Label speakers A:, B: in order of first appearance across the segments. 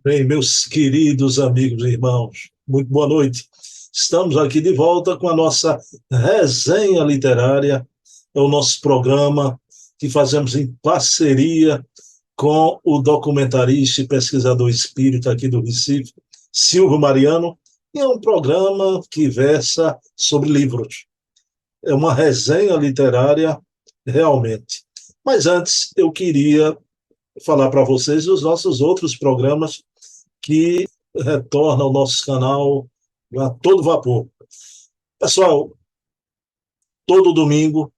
A: Bem, meus queridos amigos e irmãos, muito boa noite. Estamos aqui de volta com a nossa resenha literária, é o nosso programa que fazemos em parceria com o documentarista e pesquisador espírita aqui do Recife, Silvio Mariano, e é um programa que versa sobre livros. É uma resenha literária realmente. Mas antes, eu queria falar para vocês dos nossos outros programas que retorna ao nosso canal a todo vapor. Pessoal, todo domingo,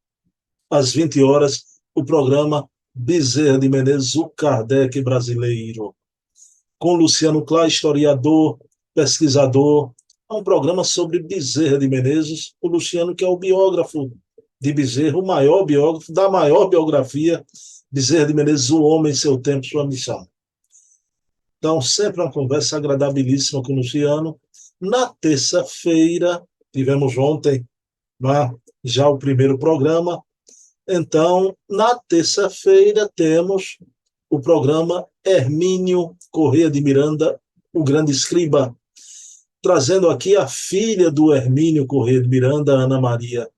A: às 20 horas, o programa Bezerra de Menezes, o Kardec brasileiro, com Luciano Klein, historiador, pesquisador. É um programa sobre Bezerra de Menezes, o Luciano, que é o biógrafo de Bezerra, o maior biógrafo da maior biografia, Bezerra de Menezes, o homem, seu tempo, sua missão. Então, sempre uma conversa agradabilíssima com o Luciano. Na terça-feira, tivemos ontem já o primeiro programa. Então, na terça-feira, temos o programa Hermínio Corrêa de Miranda, o grande escriba, trazendo aqui a filha do Hermínio Corrêa de Miranda, Ana Maria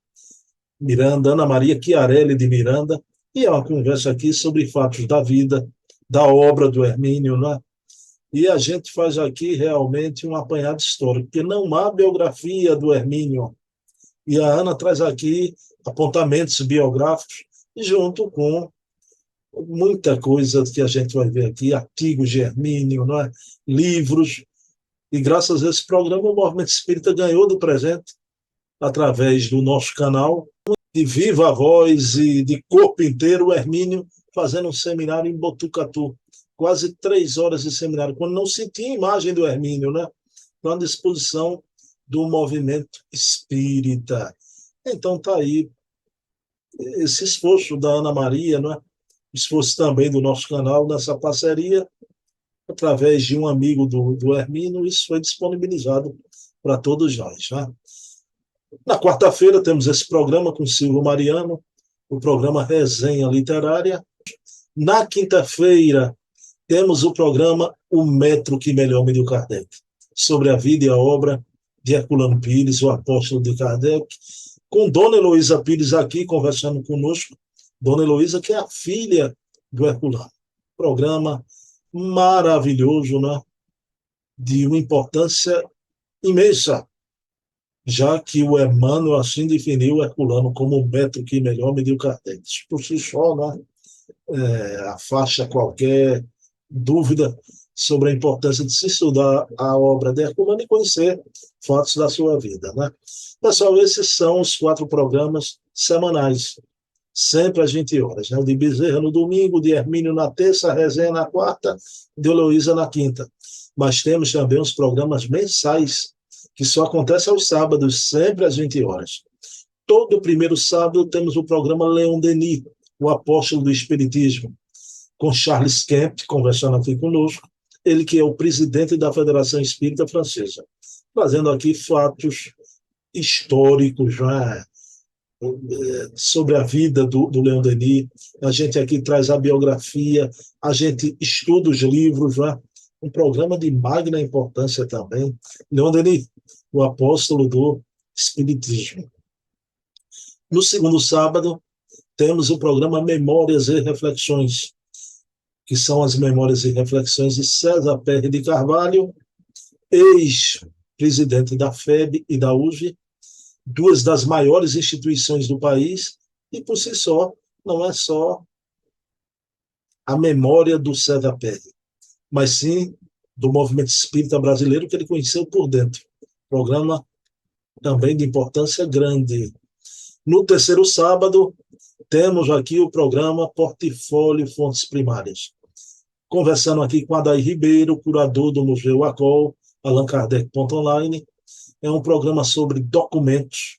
A: Chiarelli de Miranda, e é uma conversa aqui sobre fatos da vida, da obra do Hermínio, né? E a gente faz aqui realmente um apanhado histórico, porque não há biografia do Hermínio. E a Ana traz aqui apontamentos biográficos, junto com muita coisa que a gente vai ver aqui, artigos de Hermínio, não é? Livros. E graças a esse programa, o Movimento Espírita ganhou do presente, através do nosso canal, de viva voz e de corpo inteiro, o Hermínio fazendo um seminário em Botucatu. Quase 3 horas de seminário, quando não se tinha imagem do Hermínio, né? À disposição do movimento espírita. Então está aí esse esforço da Ana Maria, né? Esforço também do nosso canal nessa parceria, através de um amigo do Hermínio, isso foi disponibilizado para todos nós. Né? Na quarta-feira temos esse programa com Silvio Mariano, o programa Resenha Literária. Na quinta-feira temos o programa O Metro que Melhor Mediu Kardec, sobre a vida e a obra de Herculano Pires, o apóstolo de Kardec, com Dona Heloísa Pires aqui conversando conosco. Dona Heloísa, que é a filha do Herculano. Programa maravilhoso, né? De uma importância imensa, já que o Emmanuel assim definiu o Herculano como o metro que melhor mediu Kardec. Por si só, né? Afasta qualquer dúvida sobre a importância de se estudar a obra de Herculano e conhecer fatos da sua vida. Né? Pessoal, esses são os 4 programas semanais, sempre às 20 horas. Né? O de Bezerra no domingo, o de Hermínio na terça, a resenha na quarta, de Heloísa na quinta. Mas temos também os programas mensais, que só acontecem aos sábados, sempre às 20 horas. Todo primeiro sábado temos o programa Leon Denis, o apóstolo do Espiritismo, com Charles Kemp, conversando aqui conosco, ele que é o presidente da Federação Espírita Francesa, trazendo aqui fatos históricos, né, sobre a vida do Leon Denis. A gente aqui traz a biografia, a gente estuda os livros, né, um programa de magna importância também. Leon Denis, o apóstolo do Espiritismo. No segundo sábado, temos o programa Memórias e Reflexões, que são as memórias e reflexões de César Pérez de Carvalho, ex-presidente da FEB e da USP, 2 das maiores instituições do país, e por si só, não é só a memória do César Pérez, mas sim do movimento espírita brasileiro que ele conheceu por dentro. Programa também de importância grande. No terceiro sábado, temos aqui o programa Portfólio Fontes Primárias. Conversando aqui com Adair Ribeiro, curador do Museu ACOL, Allan Kardec.online. É um programa sobre documentos,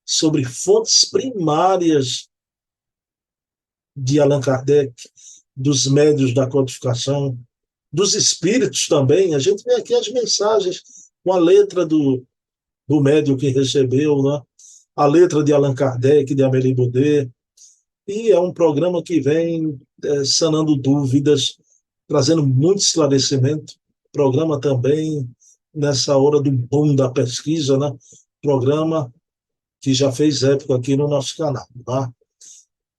A: sobre fontes primárias de Allan Kardec, dos médios da codificação, dos espíritos também. A gente vê aqui as mensagens com a letra do médium que recebeu, né? A letra de Allan Kardec, de Amélie Baudet. E é um programa que vem sanando dúvidas, trazendo muito esclarecimento programa também nessa hora do boom da pesquisa, né? Programa que já fez época aqui no nosso canal, tá?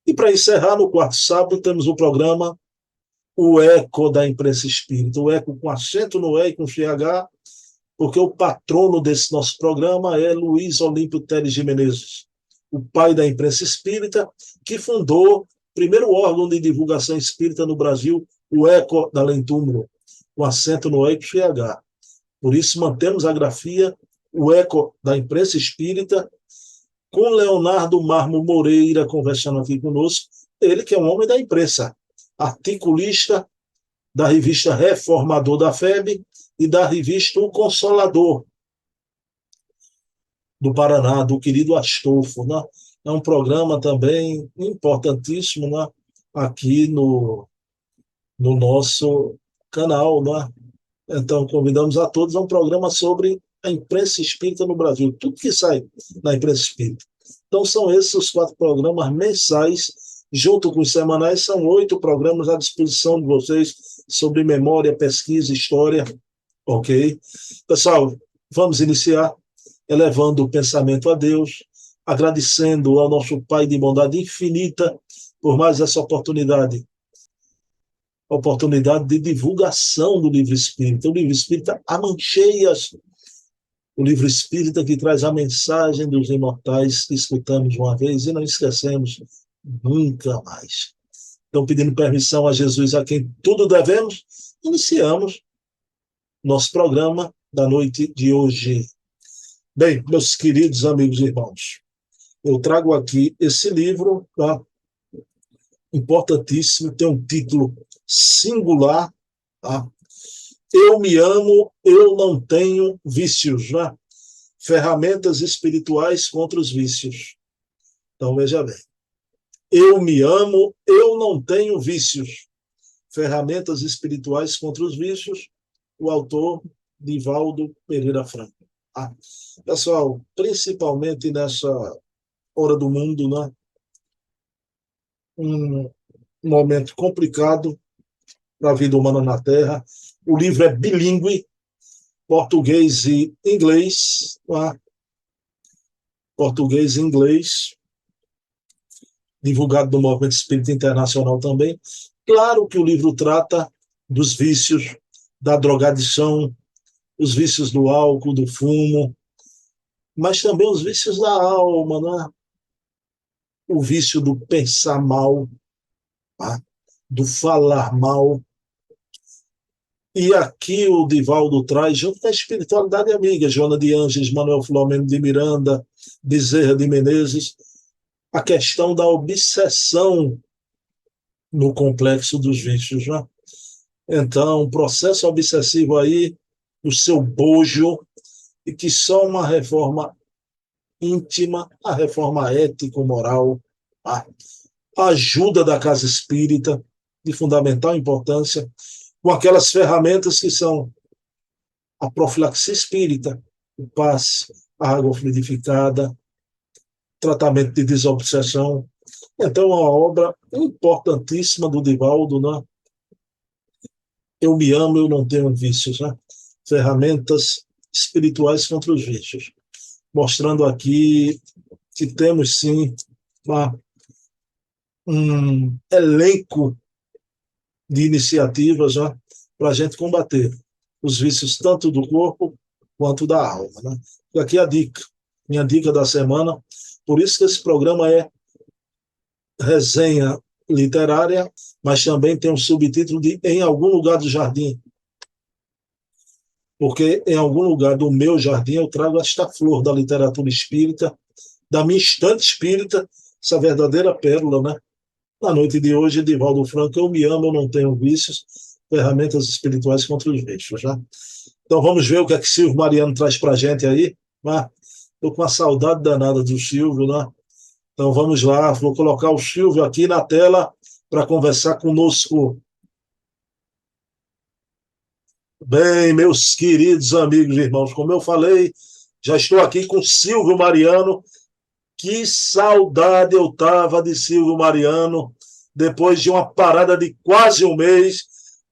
A: E para encerrar, no quarto sábado, temos o programa O Eco da Imprensa Espírita. O Eco com acento no E e com CH, porque o patrono desse nosso programa é Luiz Olímpio Teles de Menezes, o pai da imprensa espírita, que fundou o primeiro órgão de divulgação espírita no Brasil, o Eco da Lentúmulo, com acento no E e com CH. Por isso, mantemos a grafia, o Eco da Imprensa Espírita, com Leonardo Marmo Moreira conversando aqui conosco, ele que é um homem da imprensa, articulista da revista Reformador da FEB e da revista O Consolador do Paraná, do querido Astolfo, né? É um programa também importantíssimo, né? Aqui no nosso canal, né? Então, convidamos a todos a um programa sobre a imprensa espírita no Brasil, tudo que sai da imprensa espírita. Então, são esses os 4 programas mensais, junto com os semanais, são 8 programas à disposição de vocês sobre memória, pesquisa, história, ok? Pessoal, vamos iniciar elevando o pensamento a Deus, agradecendo ao nosso Pai de bondade infinita por mais essa oportunidade de divulgação do livro espírita. O livro espírita Amancheias, o livro espírita que traz a mensagem dos imortais que escutamos uma vez e não esquecemos nunca mais. Então, pedindo permissão a Jesus, a quem tudo devemos, iniciamos nosso programa da noite de hoje. Bem, meus queridos amigos e irmãos, eu trago aqui esse livro, tá? Importantíssimo, tem um título singular, tá? Eu me amo, eu não tenho vícios, né? Ferramentas espirituais contra os vícios. Então, veja bem. Eu me amo, eu não tenho vícios. Ferramentas espirituais contra os vícios. O autor, Divaldo Pereira Franco. Ah, pessoal, principalmente nessa hora do mundo, né? Um momento complicado para a vida humana na Terra. O livro é bilíngue, português e inglês, tá? Português e inglês, divulgado no Movimento Espírita Internacional também. Claro que o livro trata dos vícios, da drogadição, os vícios do álcool, do fumo, mas também os vícios da alma, né? O vício do pensar mal, tá? Do falar mal. E aqui o Divaldo traz, junto com a espiritualidade amiga, Joana de Ângeles, Manuel Filomeno de Miranda, Bezerra de Menezes, a questão da obsessão no complexo dos vícios, né? Então, um processo obsessivo aí, o seu bojo, e que só uma reforma íntima, a reforma ético-moral, a ajuda da casa espírita, de fundamental importância, com aquelas ferramentas que são a profilaxia espírita, o passe, a água fluidificada, tratamento de desobsessão. Então, é uma obra importantíssima do Divaldo, né? Eu me amo, eu não tenho vícios, né? Ferramentas espirituais contra os vícios. Mostrando aqui que temos, sim, um elenco de iniciativas, né, para a gente combater os vícios tanto do corpo quanto da alma, né? E aqui a dica, minha dica da semana. Por isso que esse programa é resenha literária, mas também tem um subtítulo de Em Algum Lugar do Jardim, porque em algum lugar do meu jardim eu trago esta flor da literatura espírita, da minha estante espírita, essa verdadeira pérola, né? Na noite de hoje, Divaldo Franco, eu me amo, eu não tenho vícios, ferramentas espirituais contra os vícios, né? Então vamos ver o que é que Silvio Mariano traz para a gente aí, né? Estou com uma saudade danada do Silvio, né? Então vamos lá, vou colocar o Silvio aqui na tela para conversar conosco. Bem, meus queridos amigos e irmãos, como eu falei, já estou aqui com Silvio Mariano. Que saudade eu estava de Silvio Mariano, depois de uma parada de quase um mês.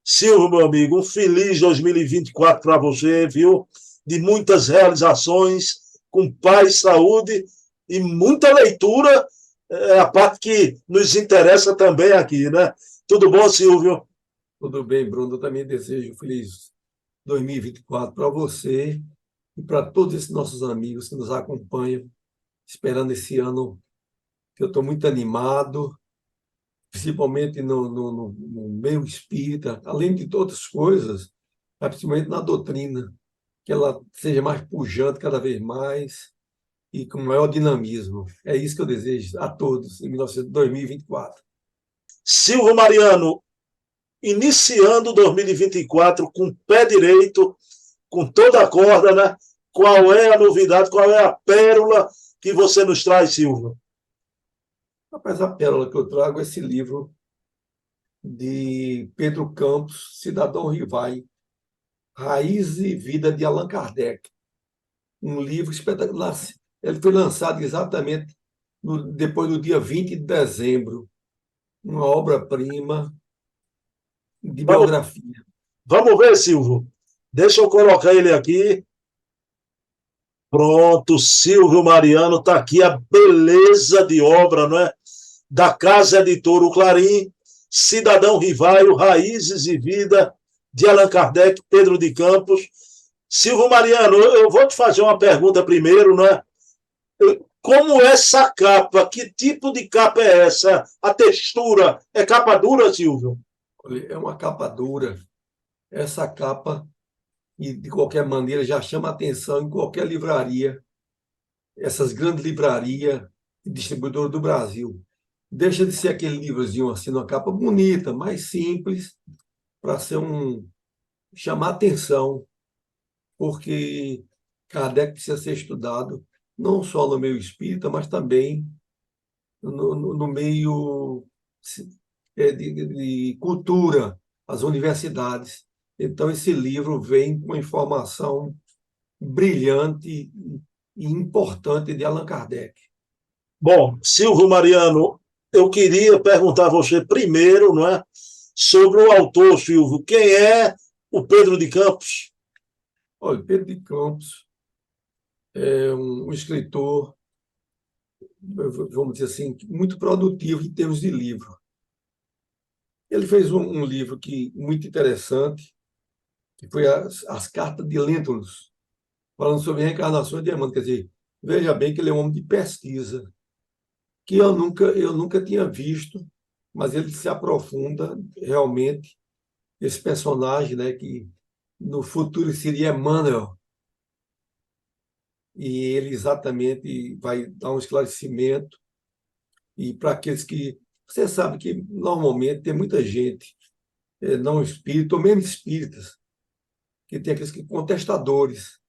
A: Silvio, meu amigo, um feliz 2024 para você, viu? De muitas realizações, com paz, saúde e muita leitura, é a parte que nos interessa também aqui, né? Tudo bom, Silvio?
B: Tudo bem, Bruno? Eu também desejo um feliz 2024 para você e para todos esses nossos amigos que nos acompanham, esperando esse ano que eu estou muito animado, principalmente no meio espírita, além de todas as coisas, mas principalmente na doutrina, que ela seja mais pujante cada vez mais e com maior dinamismo. É isso que eu desejo a todos em 2024.
A: Silvio Mariano, iniciando 2024 com o pé direito, com toda a corda, né? Qual é a novidade, qual é a pérola que você nos traz, Silvio?
B: Rapaz, a pérola que eu trago é esse livro de Pedro Campos, Cidadão Rivai, Raiz e Vida de Allan Kardec. Um livro espetacular. Ele foi lançado exatamente depois do dia 20 de dezembro. Uma obra-prima de
A: Vamos,
B: biografia.
A: vamos ver, Silvio. Deixa eu colocar ele aqui. Pronto, Silvio Mariano, está aqui a beleza de obra, não é? Da Casa Editora O Clarim, Cidadão Rivaio, Raízes e Vida, de Allan Kardec, Pedro de Campos. Silvio Mariano, eu vou te fazer uma pergunta primeiro, não é? Como é essa capa? Que tipo de capa é essa? A textura é capa dura, Silvio?
B: É uma capa dura. Essa capa, e de qualquer maneira, já chama atenção em qualquer livraria, essas grandes livrarias e distribuidoras do Brasil. Deixa de ser aquele livrozinho assim, uma capa bonita, mais simples, para ser chamar atenção, porque Kardec precisa ser estudado não só no meio espírita, mas também no meio de cultura, as universidades. Então, esse livro vem com informação brilhante e importante de Allan Kardec.
A: Bom, Silvio Mariano, eu queria perguntar a você primeiro, não é? Sobre o autor, Silvio. Quem é o Pedro de Campos?
B: Olha, Pedro de Campos é um escritor, vamos dizer assim, muito produtivo em termos de livro. Ele fez um livro muito interessante, que foi as Cartas de Lentulus, falando sobre reencarnações de Emmanuel. Quer dizer, veja bem que ele é um homem de pesquisa, que eu nunca tinha visto, mas ele se aprofunda realmente, esse personagem, né, que no futuro seria Emmanuel, e ele exatamente vai dar um esclarecimento, e para aqueles que... Você sabe que normalmente tem muita gente, não espírita, ou mesmo espíritas, que tem aqueles que contestadores,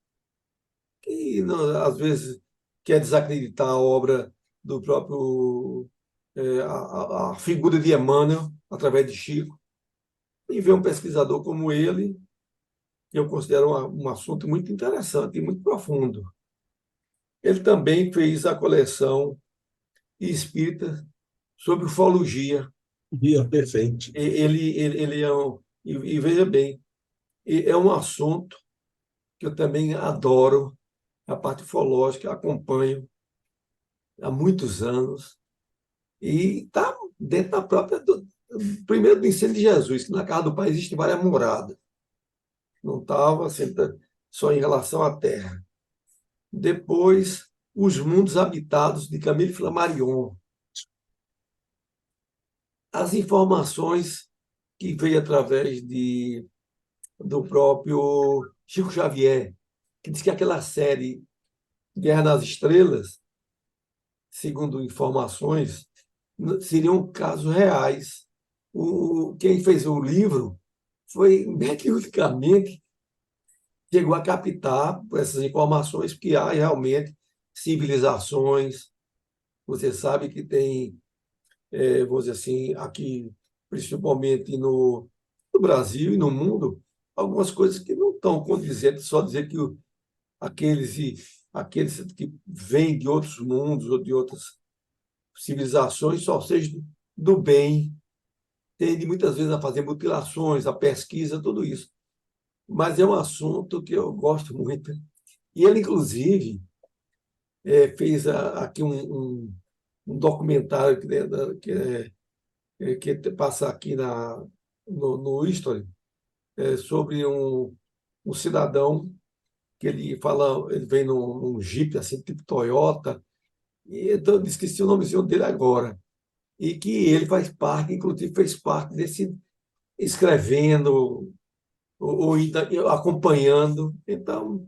B: que às vezes quer desacreditar a obra do próprio, a figura de Emmanuel, através de Chico, e ver um pesquisador como ele, que eu considero um assunto muito interessante e muito profundo. Ele também fez a coleção espírita sobre ufologia.
A: Dia perfeito.
B: Ele é e veja bem, é um assunto que eu também adoro, a parte ufológica, acompanho há muitos anos, e está dentro da própria. Primeiro, do ensino de Jesus, que na casa do Pai existe várias moradas. Não estava assim, só em relação à Terra. Depois, Os Mundos Habitados, de Camille Flammarion. As informações que veio através do próprio Chico Xavier, que diz que aquela série Guerra nas Estrelas, segundo informações, seriam casos reais. Quem fez o livro foi mediuticamente chegou a captar essas informações, que há realmente civilizações. Você sabe que tem, vamos dizer assim, aqui, principalmente no Brasil e no mundo, algumas coisas que não estão condizentes, só dizer que aqueles, aqueles que vêm de outros mundos ou de outras civilizações só sejam do bem. tende muitas vezes a fazer mutilações, a pesquisa, tudo isso. Mas é um assunto que eu gosto muito. E ele, inclusive, fez aqui um documentário que passa aqui no History, sobre um cidadão que ele fala, ele vem num Jeep, assim, tipo Toyota, e então eu esqueci o nomezinho dele agora, e que ele faz parte, inclusive fez parte desse, escrevendo, ou acompanhando. Então,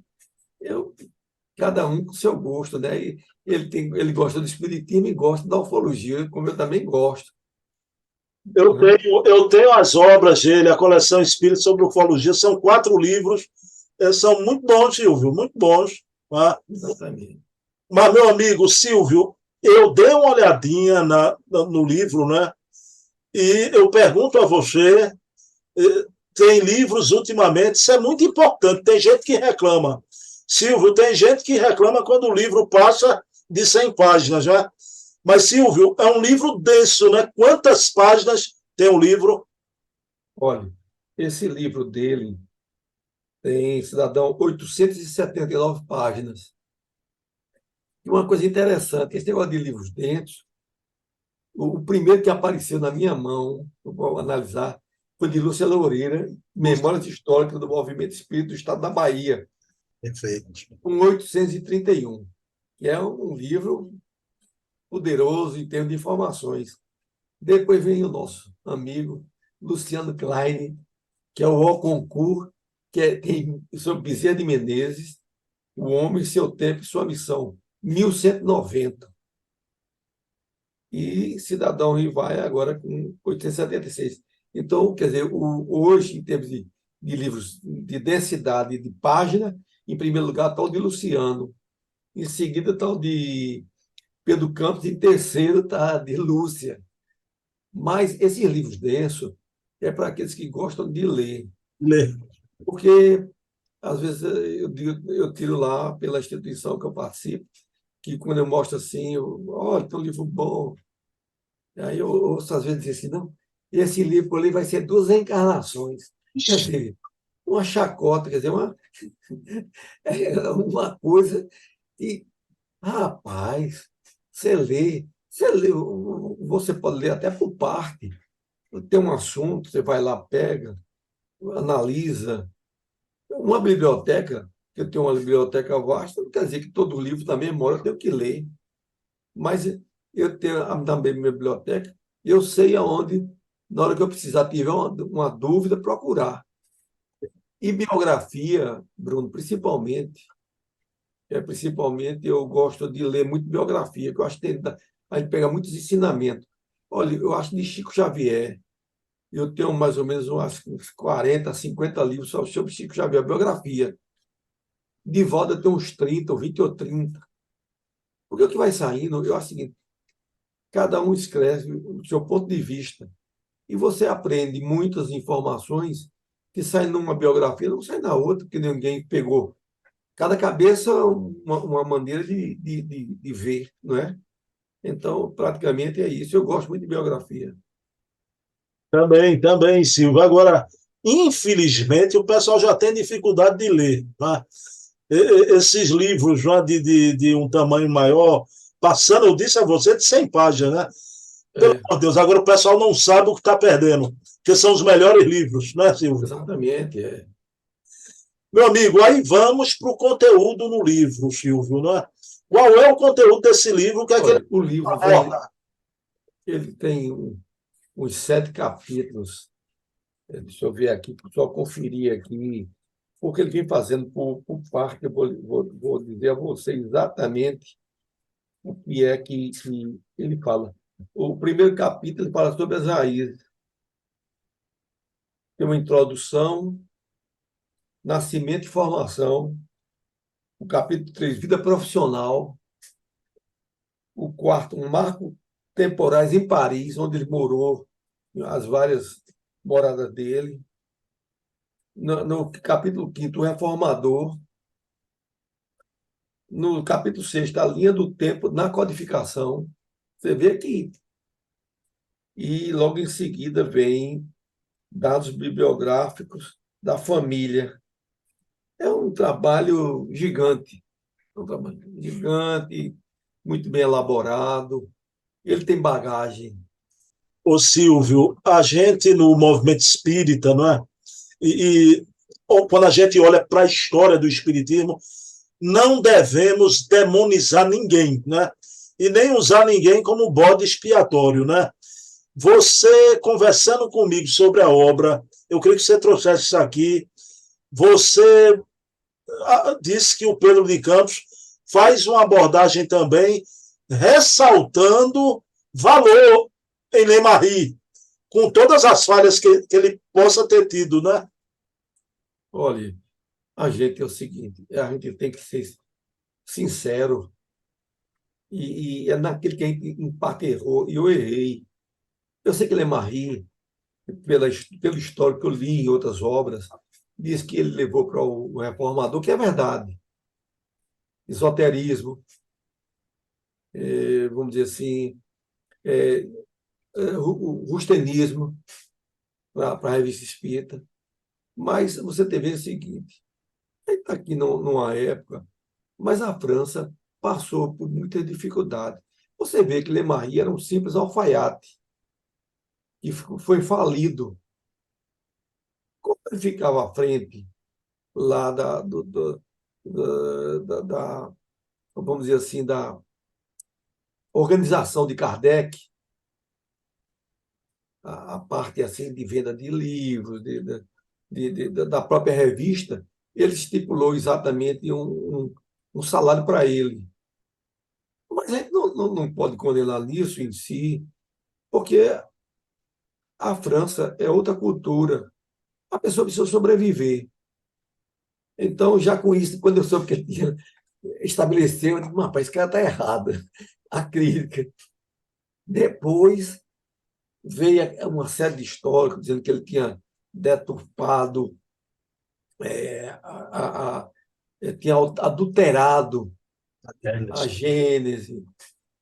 B: eu, cada um com seu gosto, né? E ele gosta do espiritismo e gosta da ufologia, como eu também gosto, né?
A: Eu tenho as obras dele, a coleção Espírito sobre Ufologia, são 4 livros, são muito bons, Silvio, muito bons. Tá?
B: Exatamente.
A: Mas, meu amigo Silvio, eu dei uma olhadinha no livro, né? E eu pergunto a você, tem livros ultimamente, isso é muito importante, tem gente que reclama. Silvio, tem gente que reclama quando o livro passa de 100 páginas, né? Mas, Silvio, é um livro denso, né? Quantas páginas tem o livro?
B: Olha, esse livro dele tem, cidadão, 879 páginas. E uma coisa interessante, esse negócio de livros densos, o primeiro que apareceu na minha mão, eu vou analisar, foi de Lúcia Loureira, Memórias Históricas do Movimento Espírita do Estado da Bahia,
A: Perfeito.
B: com 831, que é um livro poderoso em termos de informações. Depois vem o nosso amigo Luciano Klein, que é o O Concur, tem sobre Bezerra de Menezes, O Homem, Seu Tempo e Sua Missão, 1190. E Cidadão Rivaia agora com 876. Então, quer dizer, hoje, em termos de livros de densidade de página, em primeiro lugar está o de Luciano, em seguida está o de Pedro Campos, e em terceiro está de Lúcia. Mas esses livros densos é para aqueles que gostam de ler,
A: Lê.
B: porque às vezes eu tiro lá pela instituição que eu participo, que quando eu mostro assim, olha, tem um livro bom. Aí eu ouço às vezes dizer assim, não, esse livro ali vai ser 2 encarnações. Quer dizer, uma chacota, quer dizer, uma coisa. E, rapaz, você lê, você pode ler até por parte. Tem um assunto, você vai lá, pega, analisa. Uma biblioteca, que eu tenho uma biblioteca vasta, não quer dizer que todo livro da memória eu tenho que ler. Mas eu tenho também minha biblioteca, e eu sei aonde, na hora que eu precisar, tiver uma dúvida, procurar. E biografia, Bruno, principalmente eu gosto de ler muito biografia, que eu acho que a gente pega muitos ensinamentos. Olha, eu acho de Chico Xavier, eu tenho mais ou menos uns 40, 50 livros só sobre Chico Xavier, biografia. De volta tem uns 30, ou 20 ou 30. Porque o que vai saindo, eu acho o seguinte, cada um escreve o seu ponto de vista. E você aprende muitas informações que saem numa biografia, não saem na outra, porque ninguém pegou. Cada cabeça uma maneira de ver, não é? Então, praticamente é isso. Eu gosto muito de biografia.
A: Também, também, Silvio. Agora, infelizmente, o pessoal já tem dificuldade de ler. Tá? Esses livros já de um tamanho maior, passando, eu disse a você, de 100 páginas, né? Pelo
B: É,
A: amor de Deus, agora o pessoal não sabe o que está perdendo, que são os melhores livros, né, Silvio?
B: exatamente.
A: Meu amigo, aí vamos para o conteúdo no livro, Silvio, né? Qual é o conteúdo desse livro? O que é que ele
B: Olha, o livro
A: aborda?
B: ele tem uns 7 capítulos. Deixa eu ver aqui, só conferir aqui, porque ele vem fazendo por parte. Eu vou dizer a você exatamente o que é que ele fala. O primeiro capítulo ele fala sobre as raízes. Tem uma introdução, nascimento e formação. O capítulo 3 vida profissional. O quarto, um marco temporais em Paris, onde ele morou, as várias moradas dele. No capítulo 5º, o reformador. No capítulo 6º, a linha do tempo na codificação. Você vê que e logo em seguida vem dados bibliográficos da família. É um trabalho gigante, muito bem elaborado. Ele tem bagagem.
A: Ô Silvio, a gente no movimento espírita, não é? Quando a gente olha para a história do espiritismo, não devemos demonizar ninguém, né? E nem usar ninguém como bode expiatório, né? Você conversando comigo sobre a obra, eu queria que você trouxesse isso aqui. Você disse que o Pedro de Campos faz uma abordagem também ressaltando valor em Lemarie, com todas as falhas que ele possa ter tido, né?
B: Olha, a gente é o seguinte, a gente tem que ser sincero e é naquilo que a gente, em parte, errou, e eu errei. Eu sei que Lemarie, pelo histórico que eu li em outras obras, diz que ele levou para o reformador, que é verdade. Esoterismo, vamos dizer assim, o rustenismo para a revista espírita. Mas você tem vê o seguinte, a gente está aqui numa época, mas a França passou por muita dificuldade. Você vê que Lemarie era um simples alfaiate, que foi falido. Como ele ficava à frente lá vamos dizer assim, da organização de Kardec, a parte assim de venda de livros, da própria revista, ele estipulou exatamente um salário para ele. Mas a gente não pode condenar nisso em si, porque a França é outra cultura. A pessoa precisa sobreviver. Então, já com isso, quando eu soube que ele tinha estabeleceu, eu disse, rapaz, esse cara está errado. A crítica. Depois veio uma série de históricos dizendo que ele tinha deturpado, tinha adulterado a Gênese,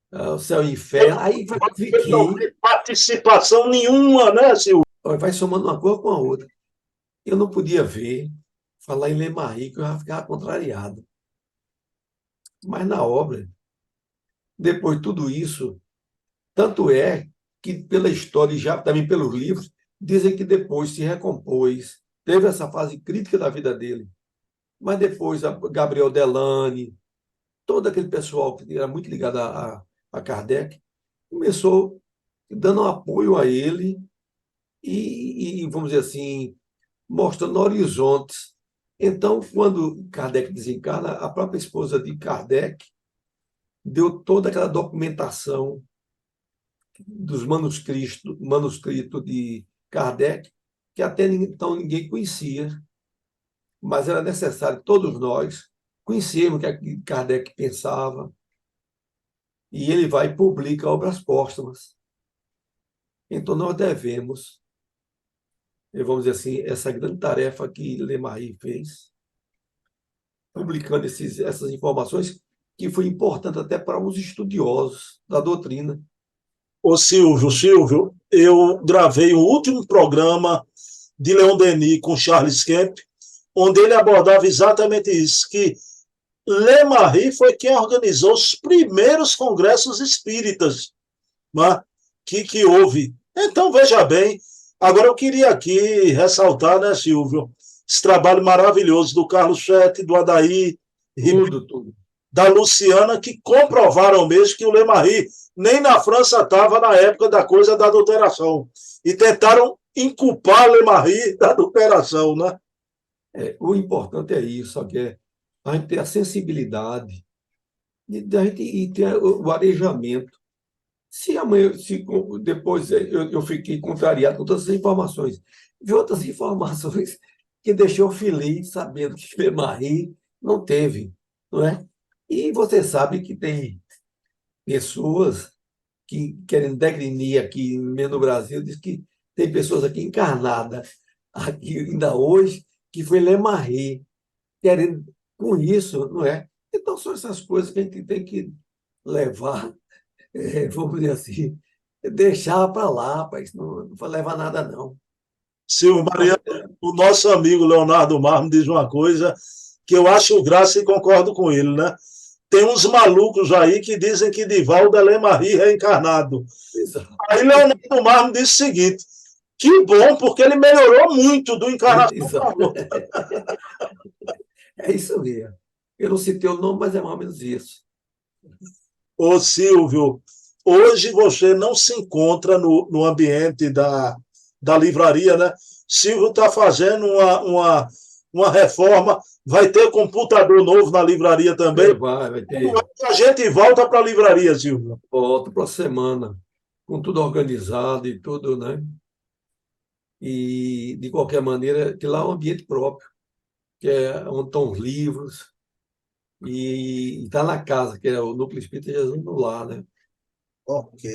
B: o céu e o inferno. Aí
A: Não
B: fiquei,
A: tem participação nenhuma, né, Silvio?
B: vai somando uma coisa com a outra. Eu não podia ver, falar em Lemarie, que eu ia ficar contrariado. Mas na obra, depois de tudo isso, tanto é que pela história e já também pelos livros, dizem que depois se recompôs, teve essa fase crítica da vida dele. Mas depois a Gabriel Delane, todo aquele pessoal que era muito ligado a Kardec, começou dando apoio a ele vamos dizer assim, mostrando horizontes. Então, quando Kardec desencarna, a própria esposa de Kardec deu toda aquela documentação dos manuscritos de Kardec, que até então ninguém conhecia, mas era necessário todos nós conhecermos o que Kardec pensava, e ele vai e publica obras póstumas. Então, nós devemos, vamos dizer assim, essa grande tarefa que Lemarie fez, publicando essas informações, que foi importante até para os estudiosos da doutrina.
A: Ô Silvio, eu gravei o último programa de Leon Denis com Charles Kemp, onde ele abordava exatamente isso, que Lemarie foi quem organizou os primeiros congressos espíritas, né, que houve. Então, veja bem, agora eu queria aqui ressaltar, né, Silvio, esse trabalho maravilhoso do Carlos Chete, do Adair,
B: Tudo.
A: da Luciana, que comprovaram mesmo que o Lemarie nem na França estava na época da coisa da adulteração. E tentaram inculpar Lemarie da adulteração, né?
B: O importante é isso, que é a gente ter a sensibilidade a gente, e ter o arejamento. Se amanhã, se depois eu fiquei contrariado com todas as informações, de outras informações que deixou feliz sabendo que Lemarie não teve, não é? E você sabe que tem pessoas que querem degrinir aqui mesmo no Brasil, diz que tem pessoas aqui encarnadas, aqui ainda hoje, que foi Lemarie, querendo com isso, não é? Então, são essas coisas que a gente tem que levar, vamos dizer assim, deixava para lá, rapaz, não vai levar nada, não.
A: Silvio Mariano, o nosso amigo Leonardo Marmo diz uma coisa que eu acho graça e concordo com ele, né? Tem uns malucos aí que dizem que Divaldo é Lemarie reencarnado.
B: Exato.
A: Aí Leonardo Marmo disse o seguinte: que bom, porque ele melhorou muito do encarnação para
B: Exato.
A: outra.
B: É isso mesmo. Eu não citei o nome, mas é mais ou menos isso.
A: Ô Silvio, hoje você não se encontra no ambiente da livraria, né? Silvio está fazendo uma reforma, vai ter computador novo na livraria também.
B: Vai ter
A: A gente volta para a livraria, Silvio.
B: volta para a semana, com tudo organizado e tudo, né? E, de qualquer maneira, que lá é um ambiente próprio, que é onde estão os livros, e está na casa, que é o Núcleo Espírita Jesus no Lar, né?
A: Ok.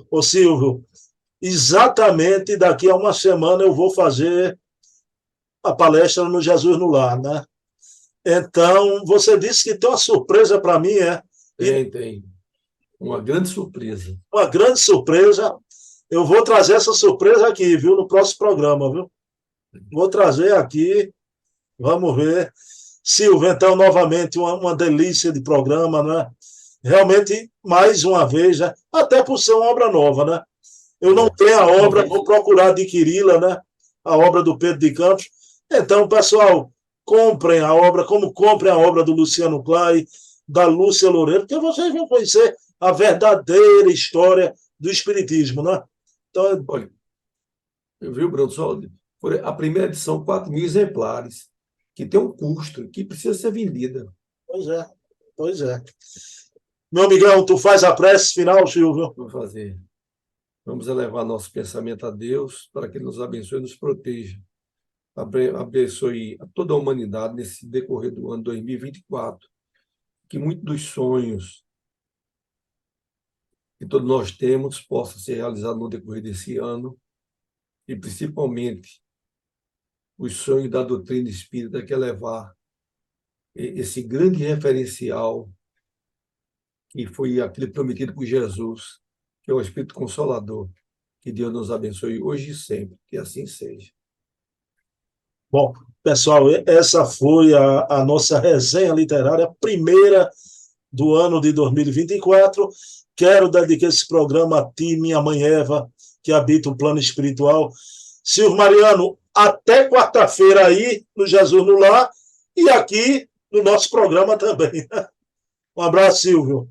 A: Ô Silvio, exatamente daqui a uma semana eu vou fazer a palestra no Jesus no Lar, né? Então, você disse que tem uma surpresa para mim, é? E
B: Tem. Uma grande surpresa.
A: uma grande surpresa. Eu vou trazer essa surpresa aqui, viu, no próximo programa, viu? Vou trazer aqui, vamos ver. Silvio, então, novamente, uma delícia de programa, né? Realmente, mais uma vez, né? Até por ser uma obra nova, né? Eu não tenho a obra, vou procurar adquiri-la, né? A obra do Pedro de Campos. Então, pessoal, comprem a obra, como comprem a obra do Luciano Clay, da Lúcia Loureiro, porque vocês vão conhecer a verdadeira história do Espiritismo, né? Então,
B: Olha, eu vi o Bruno só foi a primeira edição, 4.000 exemplares, que tem um custo, que precisa ser vendida.
A: pois é, pois é. Meu amigão, tu faz a prece final, Silvio?
B: Vamos fazer. Vamos elevar nosso pensamento a Deus para que Ele nos abençoe e nos proteja. Abençoe a toda a humanidade nesse decorrer do ano 2024. Que muitos dos sonhos que todos nós temos possam ser realizados no decorrer desse ano e, principalmente, os sonhos da doutrina espírita, que é levar esse grande referencial que foi aquele prometido por Jesus, que é o Espírito Consolador. Que Deus nos abençoe hoje e sempre, que assim seja.
A: Bom, pessoal, essa foi a nossa resenha literária primeira do ano de 2024. Quero dedicar esse programa a ti, minha mãe Eva, que habita o plano espiritual. Silvio Mariano, até quarta-feira aí no Jesus no Lar e aqui no nosso programa também. Um abraço, Silvio.